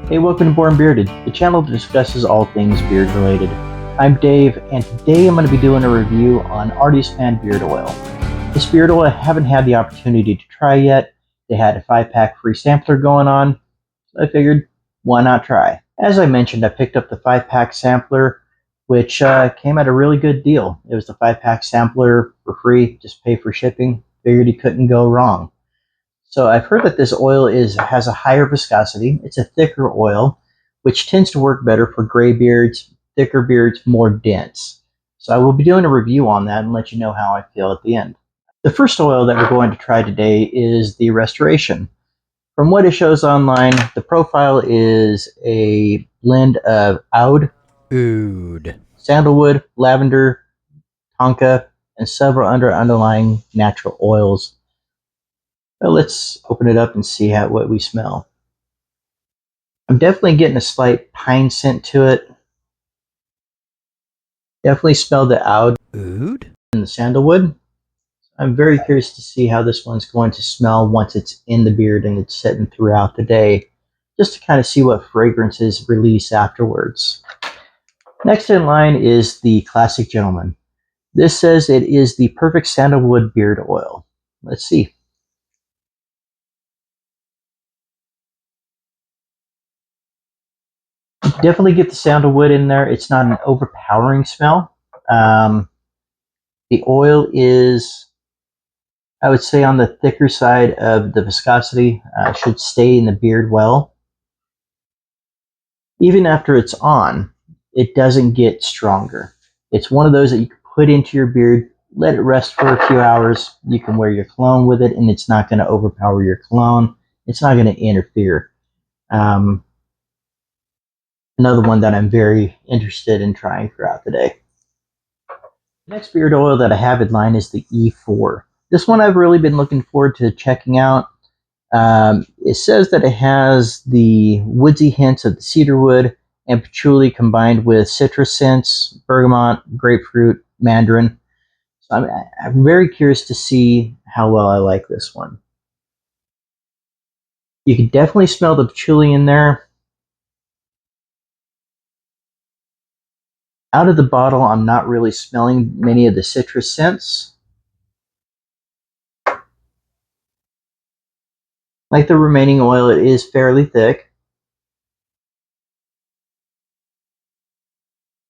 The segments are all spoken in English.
Hey, welcome to Born Bearded, the channel that discusses all things beard related. I'm Dave, and today I'm going to be doing a review on Artius Man beard oil. This beard oil I haven't had the opportunity to try yet. They had a 5-pack free sampler going on, so I figured, why not try? As I mentioned, I picked up the 5-pack sampler, which came at a really good deal. It was the 5-pack sampler for free, just pay for shipping. Figured you couldn't go wrong. So I've heard that this oil has a higher viscosity. It's a thicker oil, which tends to work better for gray beards, thicker beards, more dense. So I will be doing a review on that and let you know how I feel at the end. The first oil that we're going to try today is the Restoration. From what it shows online, the profile is a blend of oud, sandalwood, lavender, tonka, and several underlying natural oils. So let's open it up and see what we smell. I'm definitely getting a slight pine scent to it. Definitely smell the oud and the sandalwood. I'm very curious to see how this one's going to smell once it's in the beard and it's sitting throughout the day, just to kind of see what fragrances release afterwards. Next in line is the Classic Gentleman. This says it is the perfect sandalwood beard oil. Let's see. Definitely get the sandalwood in there. It's not an overpowering smell. The oil is, I would say, on the thicker side of the viscosity. Should stay in the beard well. Even after it's on, it doesn't get stronger. It's one of those that you can put into your beard, let it rest for a few hours. You can wear your cologne with it, and it's not going to overpower your cologne. It's not going to interfere. Another one that I'm very interested in trying throughout the day. The next beard oil that I have in line is the E4. This one I've really been looking forward to checking out. It says that it has the woodsy hints of the cedarwood and patchouli combined with citrus scents, bergamot, grapefruit, mandarin. So I'm very curious to see how well I like this one. You can definitely smell the patchouli in there. Out of the bottle, I'm not really smelling many of the citrus scents. Like the remaining oil, it is fairly thick.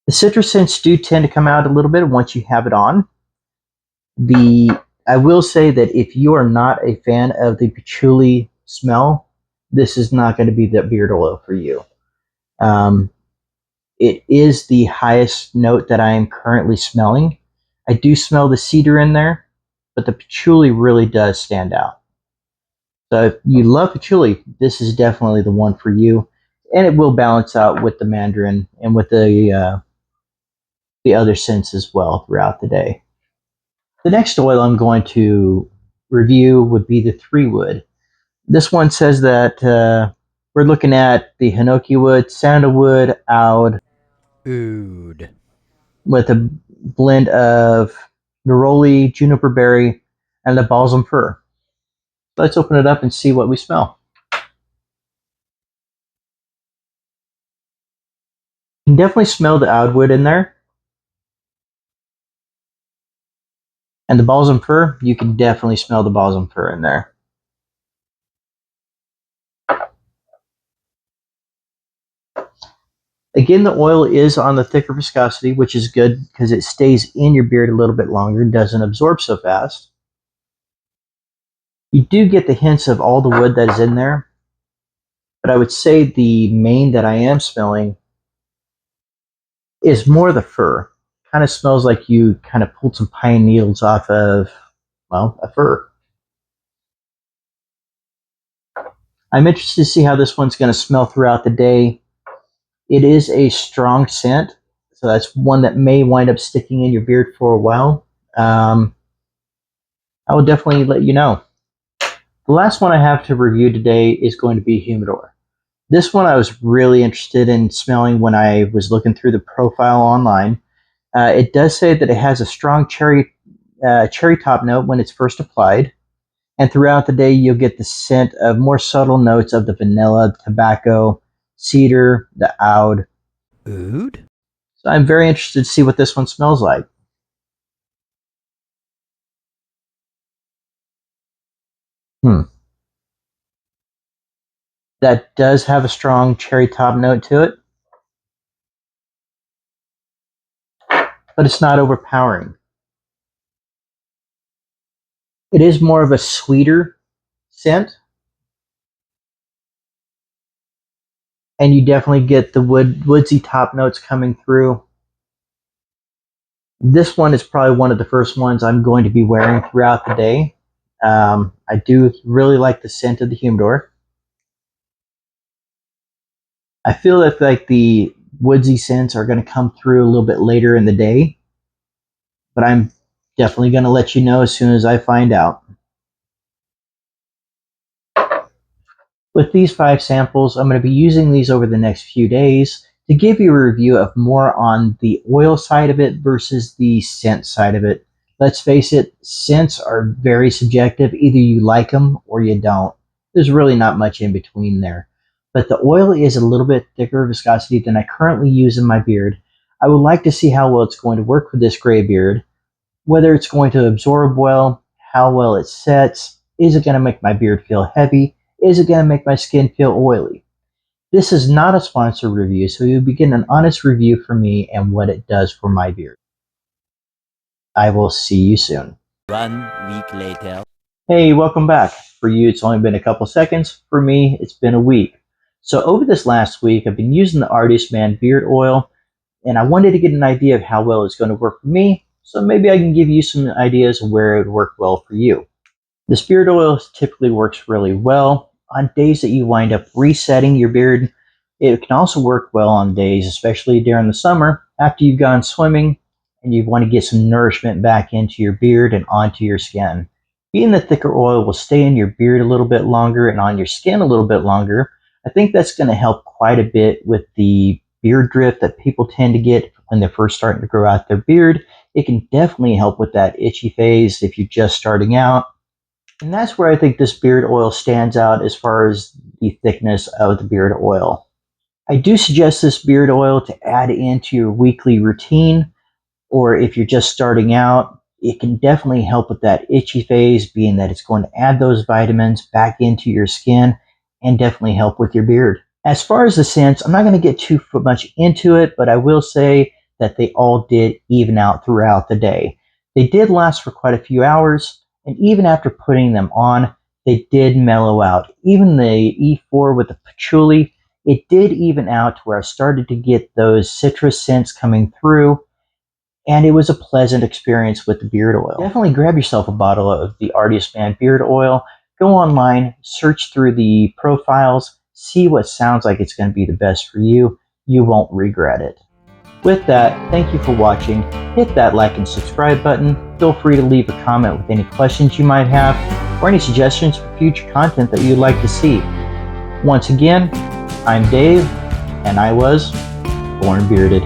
The citrus scents do tend to come out a little bit once you have it on. I will say that if you are not a fan of the patchouli smell, this is not going to be the beard oil for you. It is the highest note that I am currently smelling. I do smell the cedar in there, but the patchouli really does stand out. So if you love patchouli, this is definitely the one for you, and it will balance out with the mandarin and with the other scents as well throughout the day. The next oil I'm going to review would be the 3-wood. This one says that we're looking at the hinoki wood, sandalwood, oud, with a blend of neroli, juniper berry, and the balsam fir. Let's open it up and see what we smell. You can definitely smell the oud wood in there. And the balsam fir, you can definitely smell the balsam fir in there. Again, the oil is on the thicker viscosity, which is good because it stays in your beard a little bit longer and doesn't absorb so fast. You do get the hints of all the wood that is in there, but I would say the main that I am smelling is more the fir. Kind of smells like you kind of pulled some pine needles off of, well, a fir. I'm interested to see how this one's going to smell throughout the day. It is a strong scent, so that's one that may wind up sticking in your beard for a while. I will definitely let you know. The last one I have to review today is going to be Humidor. This one I was really interested in smelling when I was looking through the profile online. It does say that it has a strong cherry top note when it's first applied, and throughout the day you'll get the scent of more subtle notes of the vanilla, tobacco, cedar, the oud. Oud? So I'm very interested to see what this one smells like. That does have a strong cherry top note to it, but it's not overpowering. It is more of a sweeter scent, and you definitely get the woodsy top notes coming through. This one is probably one of the first ones I'm going to be wearing throughout the day. I do really like the scent of the humidor. I feel that like the woodsy scents are going to come through a little bit later in the day, but I'm definitely going to let you know as soon as I find out. With these 5 samples, I'm going to be using these over the next few days to give you a review of more on the oil side of it versus the scent side of it. Let's face it, scents are very subjective. Either you like them or you don't. There's really not much in between there. But the oil is a little bit thicker viscosity than I currently use in my beard. I would like to see how well it's going to work with this gray beard, whether it's going to absorb well, how well it sets, is it going to make my beard feel heavy, is it going to make my skin feel oily. This is not a sponsored review, so you'll be getting an honest review from me and what it does for my beard. I will see you soon. 1 week later. Hey, welcome back. For you, it's only been a couple seconds. For me, it's been a week. So over this last week, I've been using the Artius Man beard oil, and I wanted to get an idea of how well it's going to work for me, so maybe I can give you some ideas of where it would work well for you. This beard oil typically works really well on days that you wind up resetting your beard. It can also work well on days, especially during the summer, after you've gone swimming and you want to get some nourishment back into your beard and onto your skin. Being the thicker oil will stay in your beard a little bit longer and on your skin a little bit longer, I think that's going to help quite a bit with the beard drift that people tend to get when they're first starting to grow out their beard. It can definitely help with that itchy phase if you're just starting out. And that's where I think this beard oil stands out as far as the thickness of the beard oil. I do suggest this beard oil to add into your weekly routine, or if you're just starting out, it can definitely help with that itchy phase, being that it's going to add those vitamins back into your skin and definitely help with your beard. As far as the scents, I'm not going to get too much into it, but I will say that they all did even out throughout the day. They did last for quite a few hours, and even after putting them on, they did mellow out. Even the E4 with the patchouli, it did even out to where I started to get those citrus scents coming through, and it was a pleasant experience with the beard oil. Definitely grab yourself a bottle of the Artius Man beard oil. Go online, search through the profiles, see what sounds like it's going to be the best for you. You won't regret it. With that, thank you for watching. Hit that like and subscribe button. Feel free to leave a comment with any questions you might have or any suggestions for future content that you'd like to see. Once again, I'm Dave, and I was born bearded.